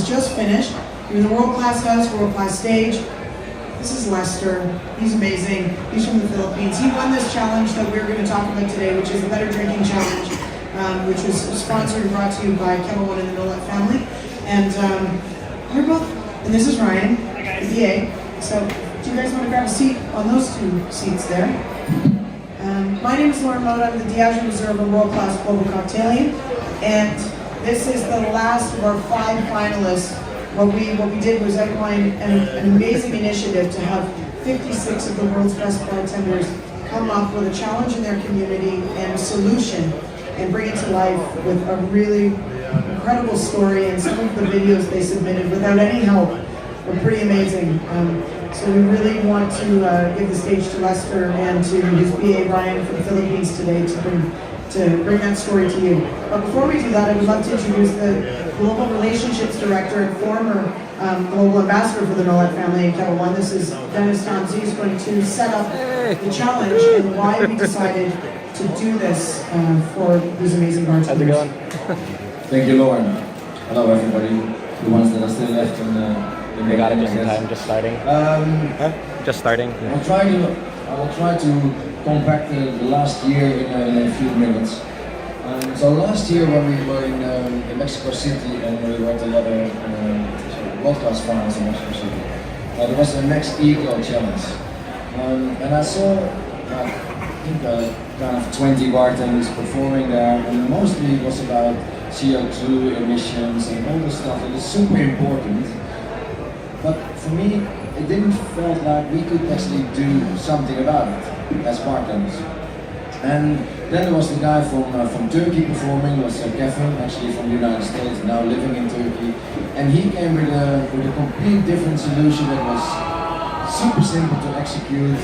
was just finished. He was a world-class house, world-class stage. This is Lester. He's amazing. He's from the Philippines. He won this challenge that we're going to talk about today, which is the Better Drinking Challenge, which was sponsored and brought to you by Kettle One and the Millet family. And you're both, and this is Ryan, the DA. So do you guys want to grab a seat on those two seats there? My name is Lauren Moda. I'm the Diageo Reserve of World Class Global Cocktailing, and this is the last of our 5 finalists. What we did was outline an amazing initiative to have 56 of the world's best bartenders come up with a challenge in their community and a solution, and bring it to life with a really incredible story. And some of the videos they submitted without any help were pretty amazing. So we really want to give the stage to Lester and to his BA Ryan from the Philippines today to bring that story to you. But before we do that, I would love to introduce the Global Relationships Director and former Global Ambassador for the Millet family in Kettle One. This is Dennis Tomsey, who's going to set up the challenge and why we decided to do this for these amazing bartenders. How's it going? Thank you, Lauren. Hello, everybody. The ones that are still left in We got it just in time, just starting. Just starting. I will try to compact the last year in a few minutes. So last year when we were in Mexico City and we were at the World Class Finals in Mexico City, there was a Max Eco Challenge. And I saw, I think, kind of 20 bartenders performing there, and mostly it was about CO2 emissions and all the stuff that is super important. But for me, it didn't feel like we could actually do something about it as bartenders. And then there was the guy from Turkey performing, was Kevin, actually from the United States, now living in Turkey. And he came with a complete different solution that was super simple to execute.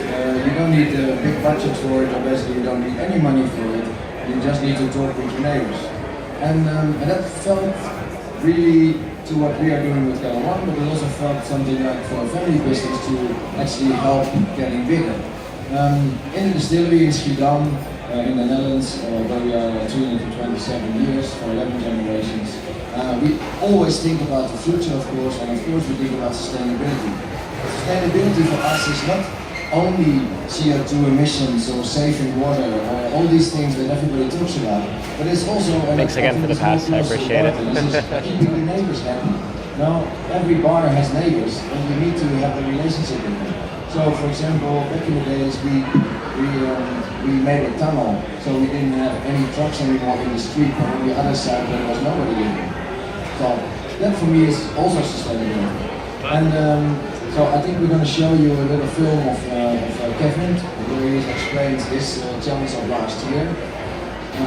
You don't need a big budget for it, or basically you don't need any money for it. You just need to talk with your neighbors. And that felt really to what we are doing with Kettle One, but it also felt something like for a family business to actually help getting bigger. In the distillery in Ligon, in the Netherlands, where we are tuned for 27 years, for 11 generations, we always think about the future, of course, and of course we think about sustainability. Sustainability for us is not only CO2 emissions or saving water or all these things that everybody talks about, but it's also Thanks again for the pass, I appreciate it. Keeping the neighbors happy. Now, every bar has neighbors and you need to have a relationship with them. So, for example, back in the days we made a tunnel, so we didn't have any trucks anymore in the street, but on the other side there was nobody living. So that for me is also sustainability. And so I think we're going to show you a little film of Kevin, where he explains this challenge of last year,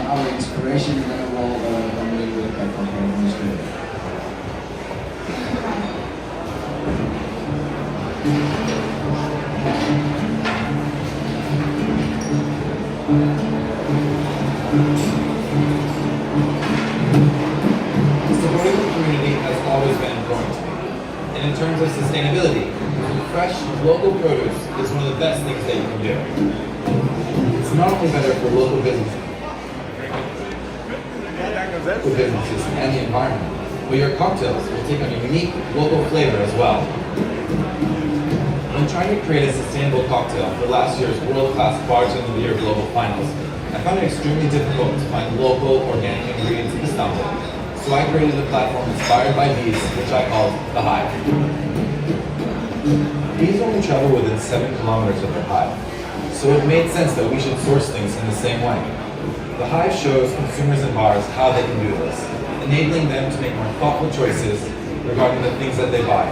our inspiration, and then I will come a little bit back on the screen. Supporting the community has always been important to me. And in terms of sustainability, fresh, local produce is one of the best things that you can do. It's not only better for local businesses and the environment, but your cocktails will take on a unique local flavor as well. When trying to create a sustainable cocktail for last year's World Class Bartender of the Year Global Finals, I found it extremely difficult to find local, organic ingredients in Istanbul. So I created a platform inspired by bees, which I called The Hive. Bees only travel within 7 kilometers of their hive, so it made sense that we should source things in the same way. The Hive shows consumers and bars how they can do this, enabling them to make more thoughtful choices regarding the things that they buy.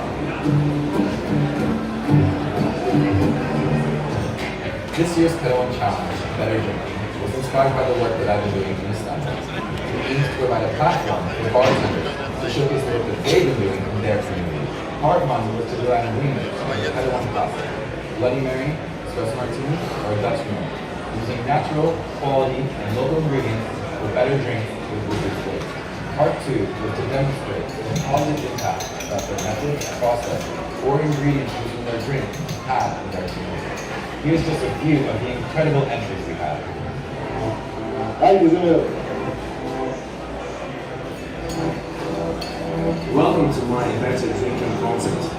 This year's Kettle One Challenge, Better Drinking, was inspired by the work that I've been doing in Istanbul. It aims to provide a platform for bartenders to showcase the work that they've been doing in their community. Part one was to design a remix of the Kettle One classic, Bloody Mary, Espresso Martini, or Dutch Moon, using natural, quality, and local ingredients for better drinks with wicked flavor. Part two was to demonstrate the positive impact that their method, process, or ingredients used in their drink had in their community. Here's just a few of the incredible entries we had. Welcome to my better drinking concept.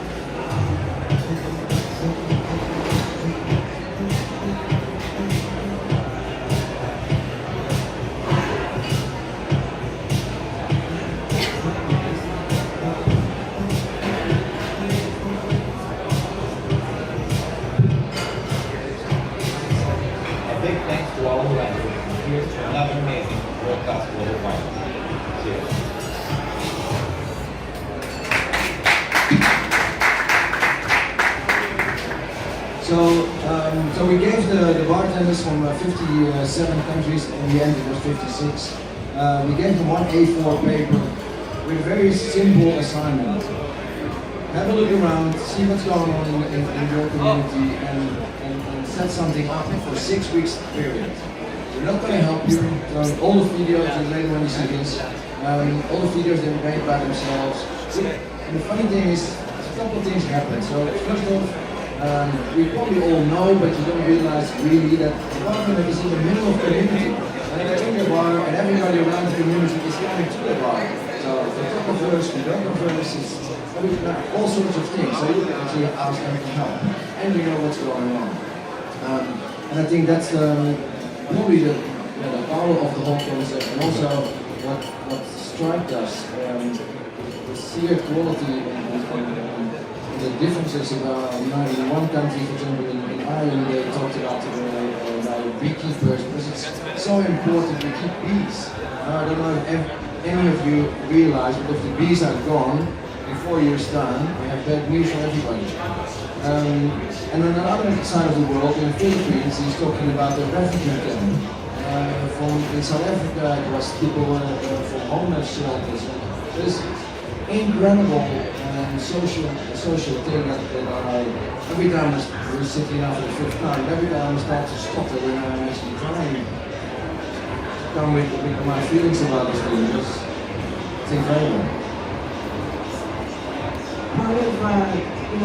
A big thanks to all who entered, and here's to another amazing world-class global wine. Cheers. So we gave the bartenders from 57 countries, in the end it was 56. We gave them one A4 paper with a very simple assignment. Have a look around, see what's going on in your community, and set something up for 6 weeks period. We're not going to help you. All the videos, and later when you see this, all the videos they were made by themselves. And the funny thing is, a couple of things happen. So first off, we probably all know, but you don't realize really that the bartender is in the middle of the community. And they drink a bar, and everybody around the community is going to the bar. So the photographers, videographers, all sorts of things. So you can actually ask them for help, and you know what's going on. And I think that's probably the power of the whole concept, and also what struck us, the sheer quality and the differences about, in one country, for example, in Ireland, they talked about beekeepers, because it's so important to keep bees. I don't know if any of you realize, but if the bees are gone, in 4 years' time, we have bad news for everybody. And on the other side of the world, in the Philippines, he's talking about the refugee camp. In South Africa, it was people from homeless shelters. There's incredible social thing that every time we're sitting out for the fifth time, every time I start to stop it when I'm actually trying to come with my feelings about this thing. It's incredible. Part of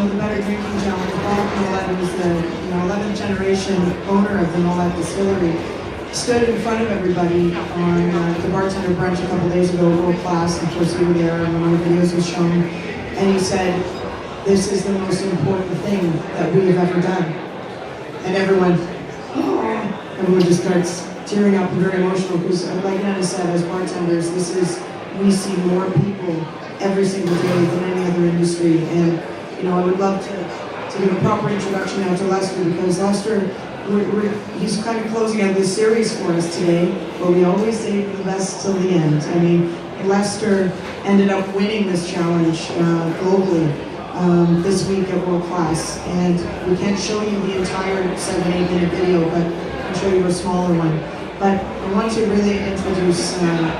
the Better Drinking Challenge, Paul Nolet, who's the 11th generation owner of the Nolet distillery, stood in front of everybody on the bartender brunch a couple days ago, world class. Of course, we were there, and one of the videos was shown, and he said, "This is the most important thing that we have ever done." And everyone just starts tearing up and very emotional, because like Nana said, as bartenders, we see more people every single day than any other industry. And I would love to give a proper introduction now to Lester, because Lester, he's kind of closing out this series for us today, but we always save the best till the end. I mean, Lester ended up winning this challenge globally this week at World Class, and we can't show you the entire 7-8 minute video, but I'll show you a smaller one. But I want to really introduce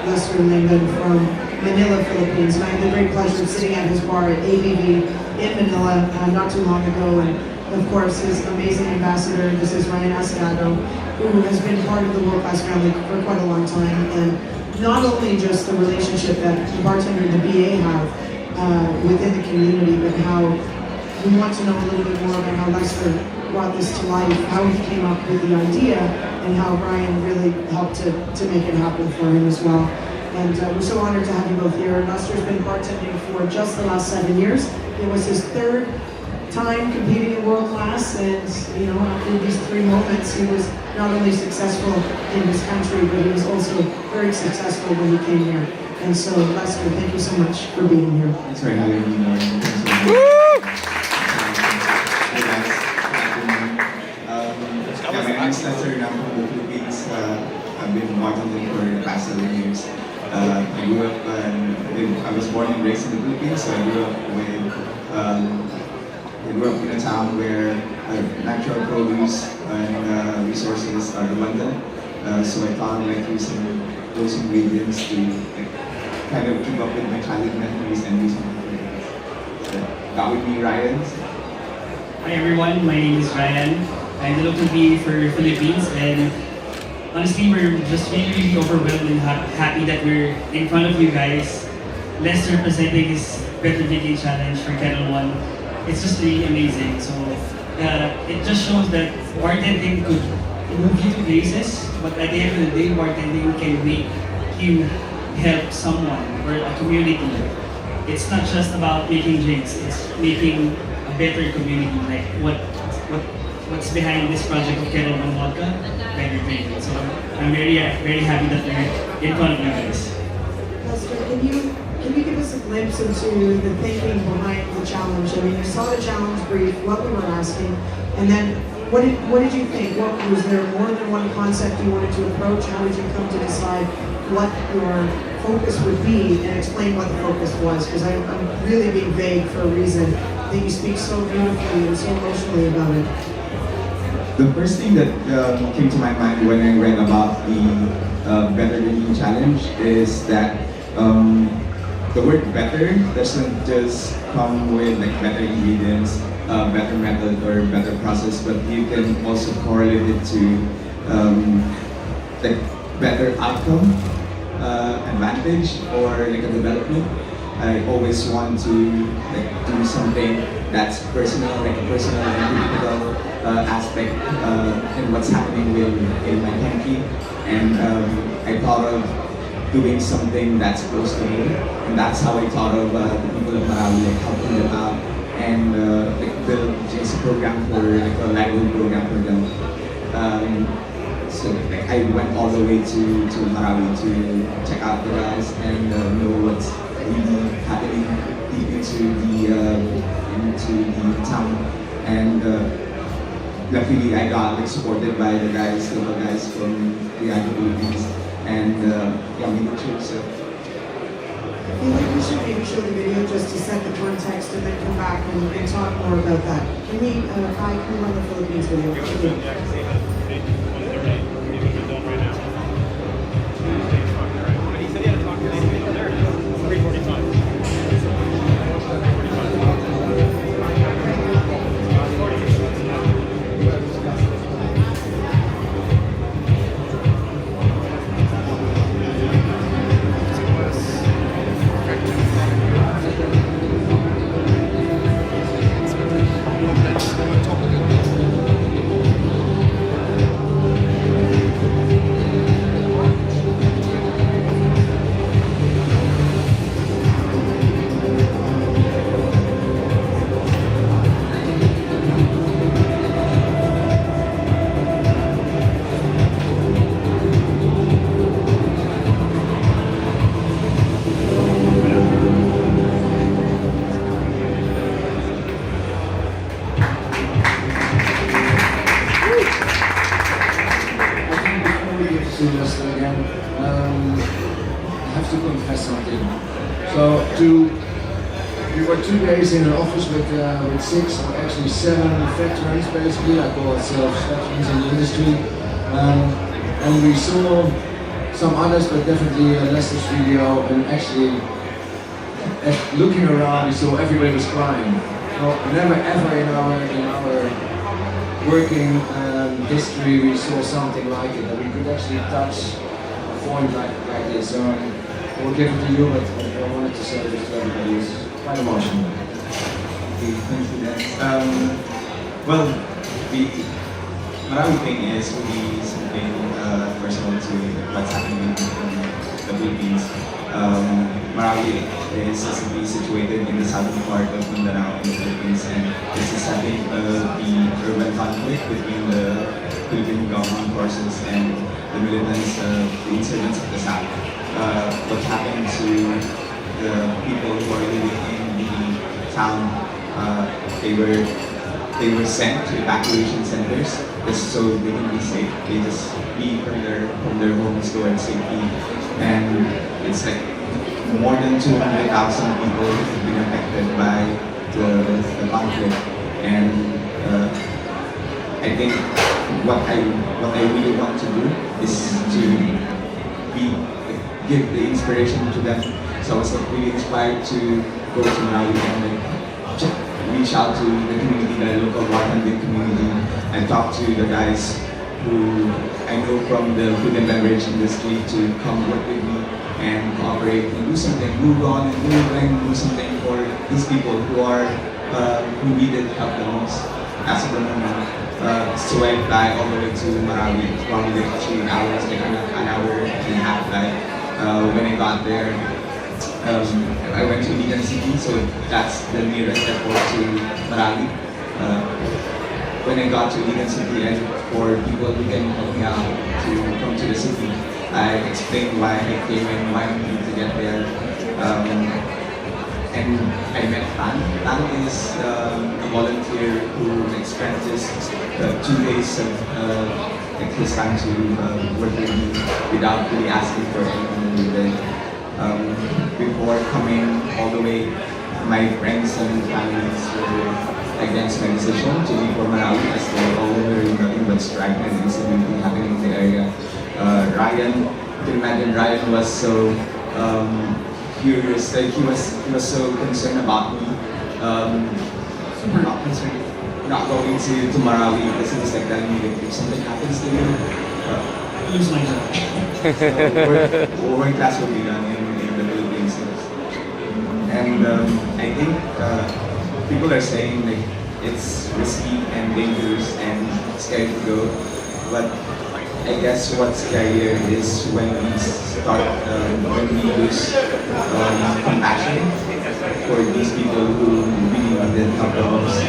Lester Ligon from Manila, Philippines, and I had the great pleasure of sitting at his bar at ABV in Manila not too long ago, and of course his amazing ambassador, this is Ryan Asadado, who has been part of the World Class family for quite a long time, and not only just the relationship that the bartender and the BA have within the community, but how we want to know a little bit more about how Lester brought this to life, how he came up with the idea, and how Ryan really helped to make it happen for him as well. And we're so honored to have you both here. Lester's been bartending for just the last 7 years. It was his third time competing in World Class, and after these 3 moments, he was not only successful in his country, but he was also very successful when he came here. And so, Lester, thank you so much for being here. Thanks for having me. Hi guys. My name is Lester, and I'm from the Philippines. I've been bartending for the past 7 years. I was born and raised in the Philippines, so I grew up in a town where natural produce and resources are abundant. So I found using those ingredients to kind of keep up with my childhood memories and do something for it. So that would be Ryan. Hi everyone, my name is Ryan. I'm the local PA for Philippines, and honestly, we're just really overwhelmed and happy that we're in front of you guys. Lester presenting his Better Drinking Challenge for Channel 1. It's just really amazing. So it just shows that bartending could move you to places, but at the end of the day, bartending can make you help someone or a community. it's not just about making drinks, it's making a better community. Like what's behind this project of Kettle One Vodka, better drinking. So I'm very happy that we're in front of you guys. Lester, can you give us a glimpse into the thinking behind the challenge? I mean, you saw the challenge brief, what we were asking, and then what did you think? What was there more than one concept you wanted to approach? How did you come to decide what your focus would be and explain what the focus was? Because I'm really being vague for a reason. I think you speak so beautifully and so emotionally about it. The first thing that came to my mind when I read about the Better Drinking Challenge is that the word better doesn't just come with like better ingredients, better method or better process, but you can also correlate it to like better outcome, advantage, or like a development. I always want to like do something that's personal, like a personal and critical aspect in what's happening in my country, and I thought of doing something that's close to me, and that's how I thought of the people of Marawi, like helping them out and like build just a program for like a Ligon program for them. So like, I went all the way to Marawi to check out the guys and know what's really happening deep into the town, and luckily I got like supported by the guys, local guys from the Philippines, and yeah, we did too. So I feel like we should maybe show the video just to set the context and then come back and talk more about that. Can we run the Philippines video? Thank you. Again, I have to confess something. So, we were 2 days in an office with 6 or actually 7 veterans, basically. I call ourselves veterans in the industry, and we saw some others, but definitely Lester's video. And actually, looking around, we saw everybody was crying. Well, never ever in our working history we saw something like it, that we could actually touch a point like this. So I will give it to you, but I wanted to say this to everybody. It's quite emotional. okay, thanks for that. Well, the Marawi thing is really something personal to what's happening in the Philippines. Marawi is situated in the southern part of Mindanao in the Philippines, and this is, I think, the urban conflict between the Philippine government forces and the militants, the insurgents of the south. What happened to the people who are living in the town? They were sent to evacuation centers just so they can be safe. They just flee from their homes towards safety, and it's like more than 200,000 people have been affected by the conflict. And I think what I really want to do is to give the inspiration to them. So I was like really inspired to go to Marawi and like reach out to the community, the local bartending community, and talk to the guys who I know from the food and beverage industry to come work with me and cooperate and do something, move on and do something for these people who needed help the most as of the moment. So I fly all the way to Marawi, probably like 3 hours, like an hour and a half flight. When I got there, I went to Ligon City, so that's the nearest airport to Marawi. When I got to Ligon City, and for people who can help me out to come to the city, I explained why I came and why I needed to get there. And I met Tan. Tan is a volunteer who expenses 2 days of his time to work with me without really asking for anything. Before coming all the way, my friends and families were against my decision to leave for Marawi as they all were nothing but strife and instability happening in the area. Ryan, you can imagine Ryan was so curious, like he was so concerned about me. Super not concerned, not going to Marawi because he was like telling me that if something happens to you, Lose my job. work class will be done in the Philippines. And I think people are saying like it's risky and dangerous and scary to go, but I guess what's scarier is when we start, when we lose compassion for these people who really needed help the most.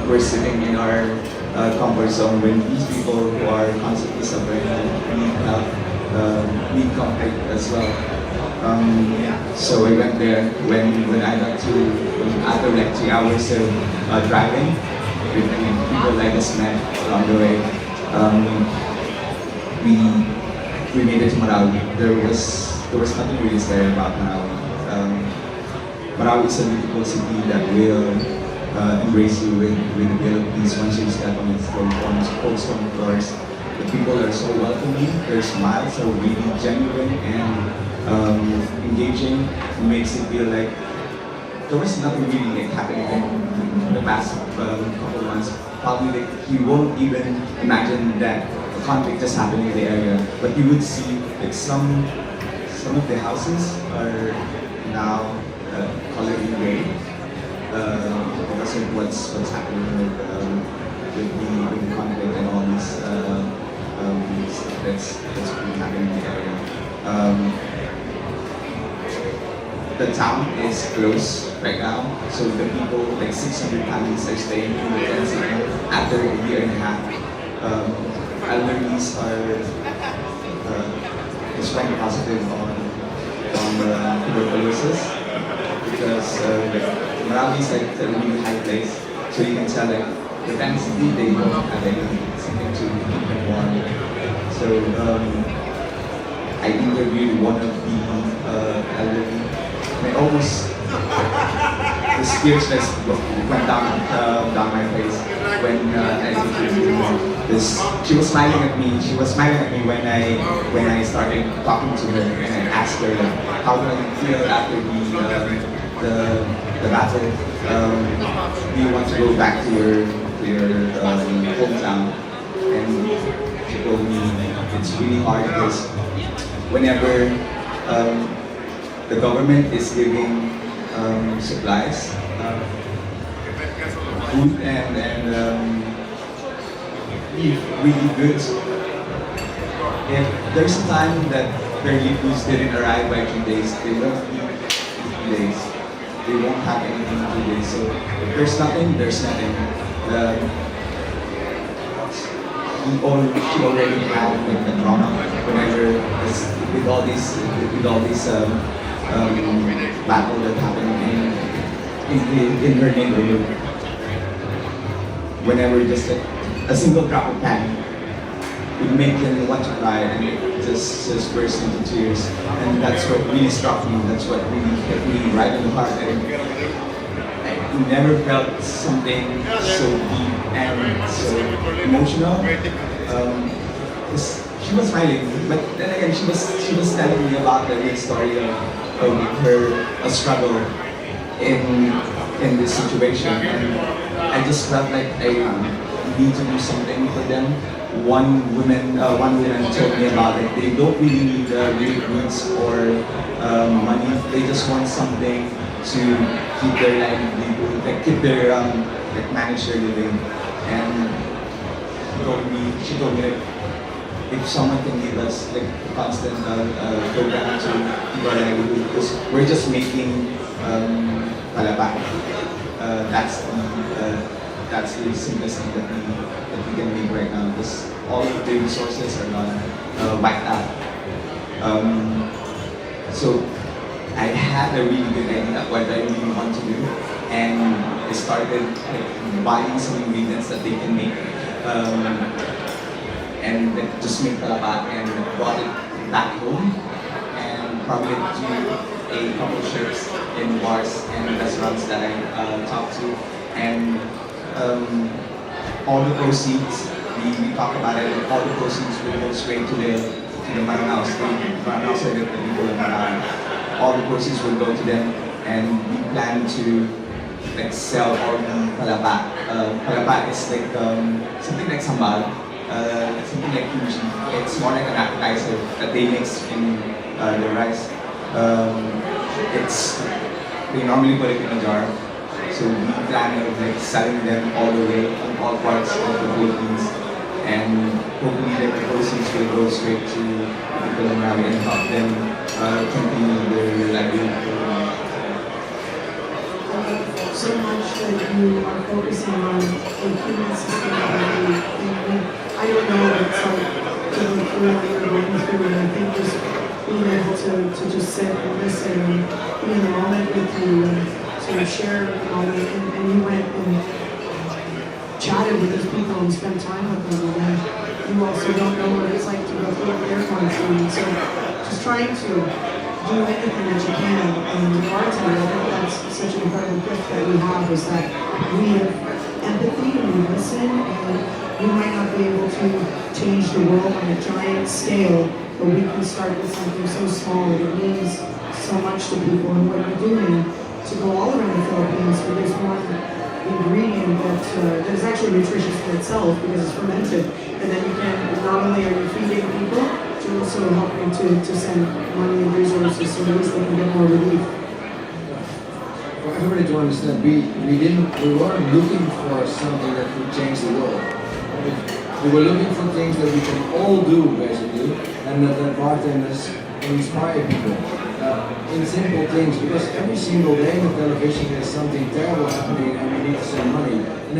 We're sitting in our comfort zone when these people who are constantly suffering need help, need comfort as well. So I went there when I got to, after like 3 hours of driving with people like us met along the way. We made it to Marawi. There was nothing really scary about Marawi. Marawi is a beautiful city that will embrace you with a bit of peace once you step on its cold stone floors. The people are so welcoming. Their smiles are really genuine and engaging. It makes it feel like there was nothing really like happening in the past couple of months. Probably like you won't even imagine that a conflict is happening in the area, but you would see like some of the houses are now colored in gray because of what's happening with the conflict and all this stuff that's been happening in the area. The town is closed right now, so the people, like 600 families, are staying in the tent city after a year and a half. Elderlies are trying positive on tuberculosis because Marawi is like a really high place, so you can tell like the tent city they don't have something to keep them warm. So I interviewed one of the elderly. I almost, the tears just went down my face when I interviewed this. She was smiling at me. She was smiling at me when I started talking to her and I asked her like, how do you feel after the battle? Do you want to go back to your hometown? And she told me it's really hard because whenever the government is giving supplies, food and really goods. If there's a time that their goods didn't arrive by 3 days, they won't eat 3 days. They won't have anything in 2 days. So if there's nothing, there's nothing. She already had like the trauma whenever with all these battle that happened in her neighborhood. Whenever just like a single drop of panic would make them want to cry and it just burst into tears. And that's what really struck me. That's what really hit me right in the heart. And I never felt something so deep and so emotional. She was smiling, but then again, she was telling me about the real story of her struggle in this situation, and I just felt like I need to do something for them. One woman told me about it. They don't really need real goods or money. They just want something to keep their livelihood, like keep their manage their living. And she told me like, if someone can give us like a constant program to keep our livelihood, because we're just making palabak. That's the simplest thing that we can make right now, because all of the resources are gone wiped out. So I had a really good idea of what I really want to do, and I started like, buying some ingredients that they can make, and like, just make palabak and brought it back home, and probably to a couple trips in bars and restaurants that I talked to, and all the proceeds, we talk about it, and all the proceeds will go straight to the Maranaos, the people in Maranaos. All the proceeds will go to them, and we plan to like sell all the palabak. Palabak is like something like sambal, something like kimchi. It's more like an appetizer that they mix in the rice. They normally put it in a jar. So we plan on like selling them all the way in all parts of the Philippines, and hopefully like, the proceeds will go straight to the people around and help them continue their livelihood. So much that you are focusing on the human sustainability. And I don't know what it's like to go through what you're going through, and I think just being able to just sit and listen and be in the moment with you and sort of share the moment, and you went and chatted with those people and spent time with them, and then you also don't know what it's like to go through what they're going through, and so just trying to do anything that you can. And the bartender, I think that's such an incredible gift that we have, is that we have empathy and we listen, and we might not be able to change the world on a giant scale, but we can start with something so small that it means so much to people. And what you're doing to go all around the Philippines with this one ingredient that is actually nutritious for itself because it's fermented, and then you can, not only are you feeding people, you're also helping to send money and resources so at least they can get more relief. For everybody to understand, we weren't looking for something that would change the world. We were looking for things that we can all do basically, and that bartenders inspire people. In simple things, because every single day on television there's something terrible happening and we need to send money. And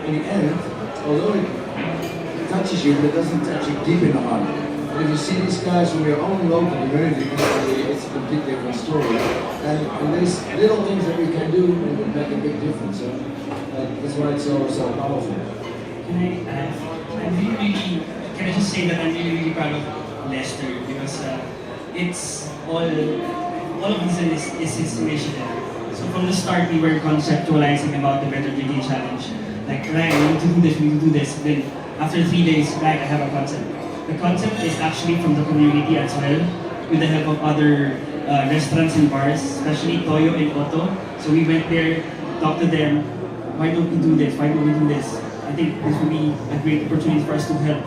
in the end, although it touches you, but it doesn't touch you deep in the heart. But if you see these guys from your own local community, it's a completely different story. And there's little things that we can do and make a big difference. So that's why it's so powerful. Can I just say that I'm really proud of Lester, because it's all of this is his initiative. So from the start, we were conceptualizing about the Better Drinking Challenge. Like, right, we need to do this, we need to do this. Then after 3 days, right, I have a concept. The concept is actually from the community as well, with the help of other restaurants and bars, especially Toyo and Otto. So we went there, talked to them, why don't we do this, why don't we do this? I think this would be a great opportunity for us to help.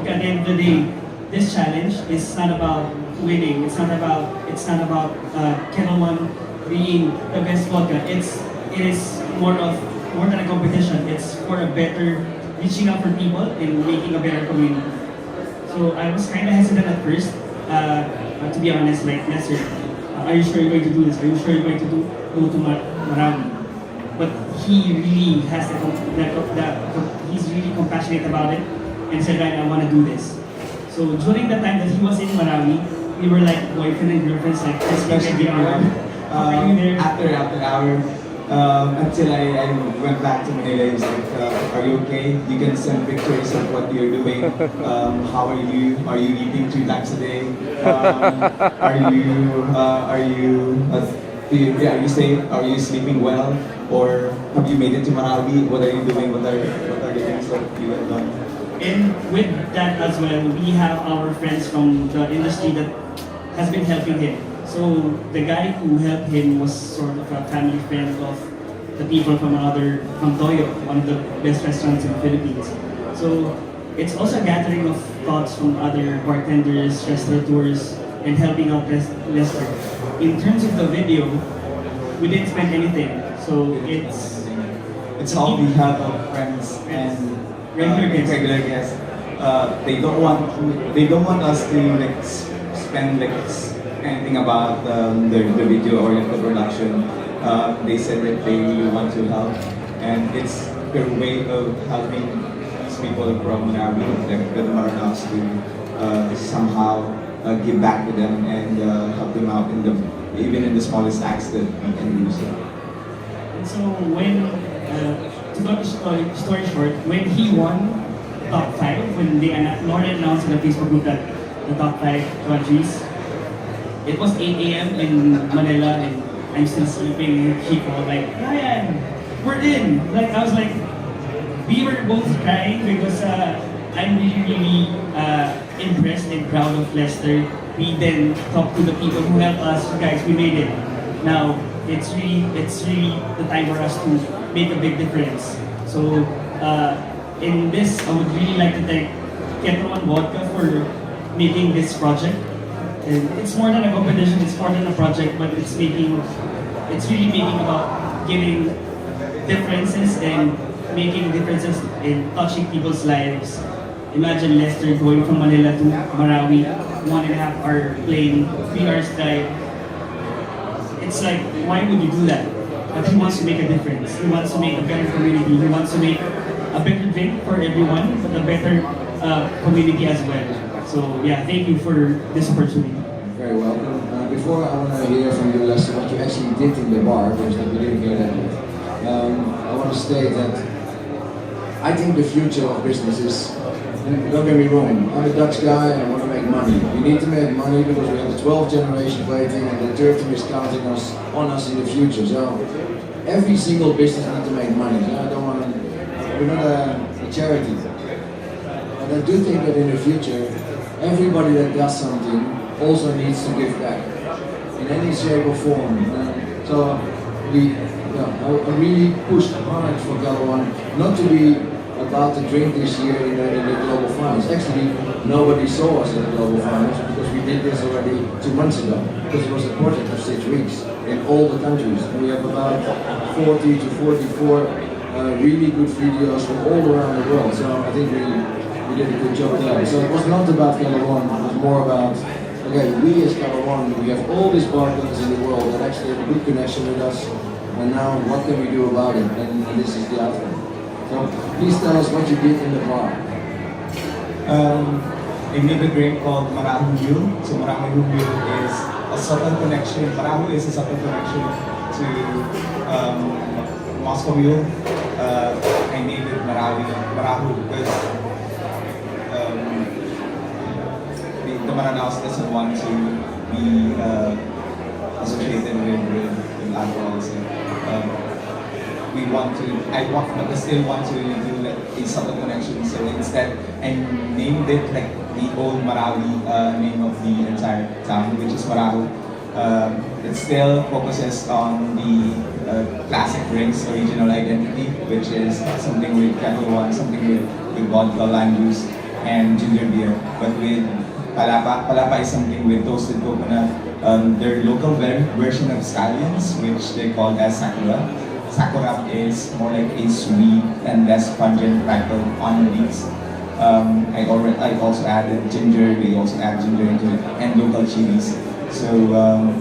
At the end of the day, this challenge is not about winning. It's not about Kettle One being the best vodka. It is more than a competition. It's for a better reaching out for people and making a better community. So I was kind of hesitant at first, to be honest. Like, Lester, are you sure you're going to do this? Are you sure you're going to go to Marami? But he really has he's really compassionate about it and said, right, I want to do this. So during the time that he was in Marami, we were like boyfriend and girlfriends, like Especially after hour, until I went back to Manila. He's like, are you okay? You can send pictures of what you're doing. How are you? Are you eating 3 times a day? Are you safe? Are you sleeping well? Or have you made it to Marawi? What are you doing? What are the things that you have done? And with that as well, we have our friends from the industry that has been helping him. So the guy who helped him was sort of a family friend of the people from Toyo, one of the best restaurants in the Philippines. So it's also a gathering of thoughts from other bartenders, restaurateurs, and helping out Lester. In terms of the video, we didn't spend anything. So it's all we have of friends and regular guests. they don't want us to like spend like anything about the video or like the production. They said that they really want to help, and it's their way of helping these people from Marawi, like the Maranas, to somehow give back to them and help them out in the even in the smallest acts that we can do. So when, to cut the story short, when he won top 5, when they Lauren announced in the Facebook group that the top 5 countries, it was 8 a.m. in Manila and I'm still sleeping. He called like, Ryan, we're in. Like I was like, we were both crying because I'm really impressed and proud of Lester. We then talked to the people who helped us. Guys, we made it. Now it's really the time for us to make a big difference. So in this, I would really like to thank Kettle One Vodka for making this project. And it's more than a competition, it's more than a project, but it's really making about giving differences and making differences in touching people's lives. Imagine Lester going from Manila to Marawi, 1.5 hour plane, 3 hours drive. It's like, why would you do that? But he wants to make a difference. He wants to make a better community. He wants to make a better drink for everyone, but a better community as well. So yeah, thank you for this opportunity. Very welcome. Before I want to hear from you, Lester, what you actually did in the bar, because we didn't hear that yet. I want to state that I think the future of business is, don't get me wrong, I'm a Dutch guy and I want to make money. We need to make money because we have the 12th generation waiting and the 13th is counting on us in the future. So every single business needs to make money. So I don't want to, we're not a charity. But I do think that in the future, everybody that does something also needs to give back in any shape or form. So I really pushed hard for Galawan not to be about to drink this year in the global finals. Actually, nobody saw us in the global finals because we did this already 2 months ago. Because it was a project of 6 weeks in all the countries. And we have about 40 to 44 really good videos from all around the world. So I think we did a good job there. So it was not about Galawan, it was more about, okay, we as Galawan, we have all these partners in the world that actually have a good connection with us. And now, what can we do about it? And this is the outcome. So, please tell us what you did in the bar. I made a drink called Marahu Mule. So Marahu Mule is a subtle connection. Marahu is a subtle connection to Moscow Mule. I named it Marahu because the Maranaos doesn't want to be associated with alcohol. So, I still want to do like a subtle connection. So instead, I named it like the old Marawi name of the entire town, which is Marahu. It still focuses on the classic drinks, original identity, which is something with Kettle One, something with vodka, lime juice, and ginger beer. But with Palapa is something with toasted coconut, their local version of scallions, which they call as Sakura. Sakura is more like a sweet and less pungent type of on beats. I also added ginger, we also add ginger into it, and local chilies. So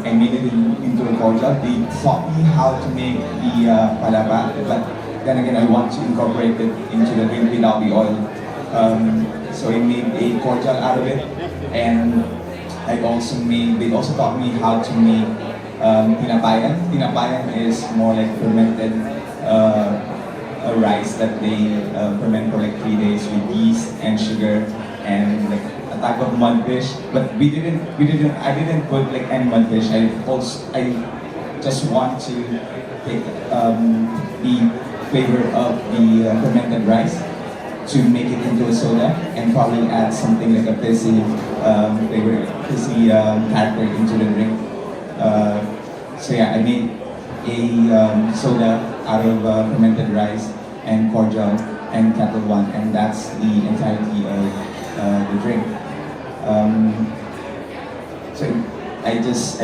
I made it into a cordial. They taught me how to make the palapa, but then again I want to incorporate it into the drink without the oil. So I made a cordial out of it, and they also taught me how to make tinapayan. Tinapayan is more like fermented rice that they ferment for like 3 days with yeast and sugar and like a type of mudfish. But I didn't put like any mudfish. I just want to take the flavor of the fermented rice to make it into a soda and probably add something like a fizzy character into the drink. So yeah, I made a soda out of fermented rice and cordial and Kettle One, and that's the entirety of the drink. So I just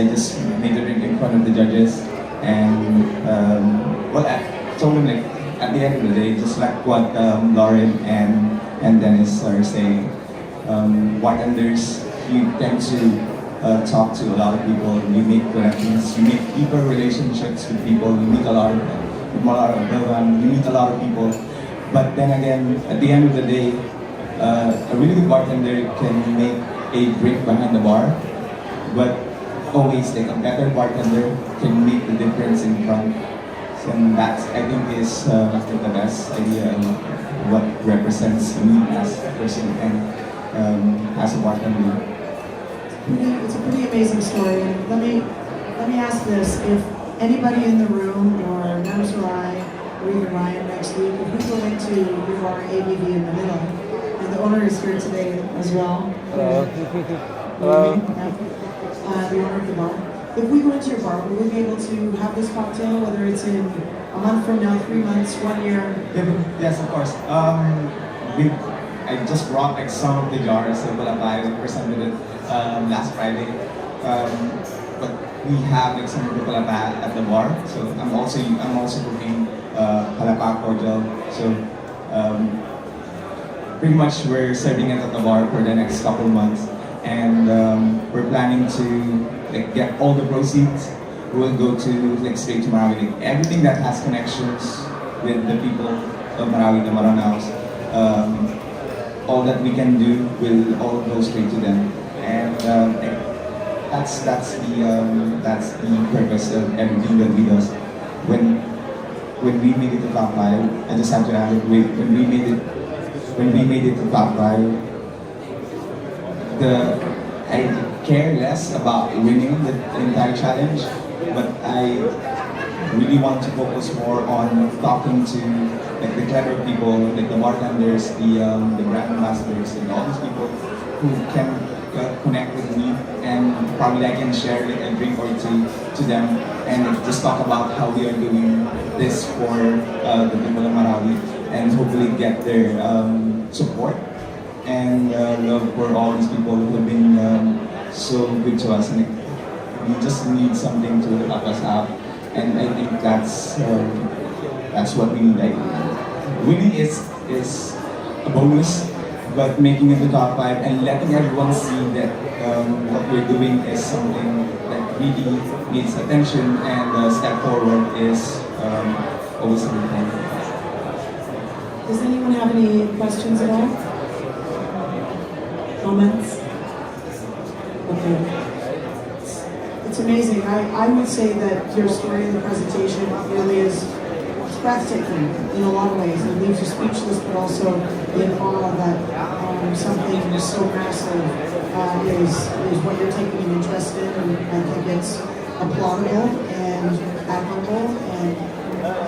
made the drink in front of the judges, and I told them like at the end of the day, just like what Lauren and and Dennis are saying, bartenders, you tend to talk to a lot of people, you make connections, you make deeper relationships with people, you meet a lot of you meet a lot of people. But then again, at the end of the day, a really good bartender can make a break behind the bar, but always like a better bartender can make the difference in front. So that I think is the best idea of what represents me as a person and as a bartender. It's a pretty amazing story. And let me ask this: if anybody in the room, or Nams or I, or even Ryan next week, if we go into your ABV in the middle, and the owner is here today as well. Hello. Hello. The owner of the bar. If we go into your bar, will we be able to have this cocktail, whether it's in a month from now, 3 months, 1 year? Yes, of course. I just brought like some of the jars of Balapay. We presented it last Friday. But we have like some of the Balapay at the bar. So I'm also cooking Palapa cordial. So pretty much we're serving it at the bar for the next couple months, and we're planning to like get all the proceeds. We'll go to like straight to Marawi. Like, everything that has connections with the people of Marawi, the Maranaos, all that we can do will all go straight to them. And that's the purpose of everything that we do. When we made it to top 5, I just have to add it. When we made it to top 5, I care less about winning the entire challenge, but I really want to focus more on talking to like the clever people, like the bartenders, the brand ambassadors, and all these people who can connect with me, and probably I can share like a drink or two to them, and just talk about how we are doing this for the people of Marawi, and hopefully get their support and love for all these people who have been so good to us, and we just need something to help us out, and I think that's what we need. Like, winning is a bonus, but making it the top 5 and letting everyone see that what we're doing is something that really needs attention and a step forward is always a good thing. Does anyone have any questions at all? Comments? Okay. It's amazing. I would say that your story in the presentation really is breathtaking in a lot of ways. It leaves you speechless, but also in awe that something so massive is what you're taking an interest in. And I think it's applaudable and admirable, and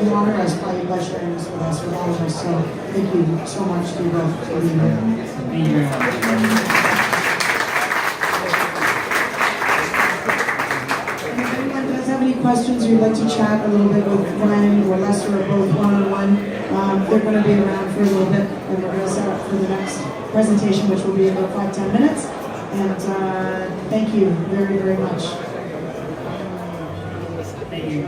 you honor us by sharing this with us, with all of us. So thank you so much to you both for being here. Thank you very much. Any questions, you'd like to chat a little bit with Ryan or Lester or both one-on-one, they're going to be around for a little bit, and we're going to set up for the next presentation, which will be about 5-10 minutes. And thank you very, very much. Thank you.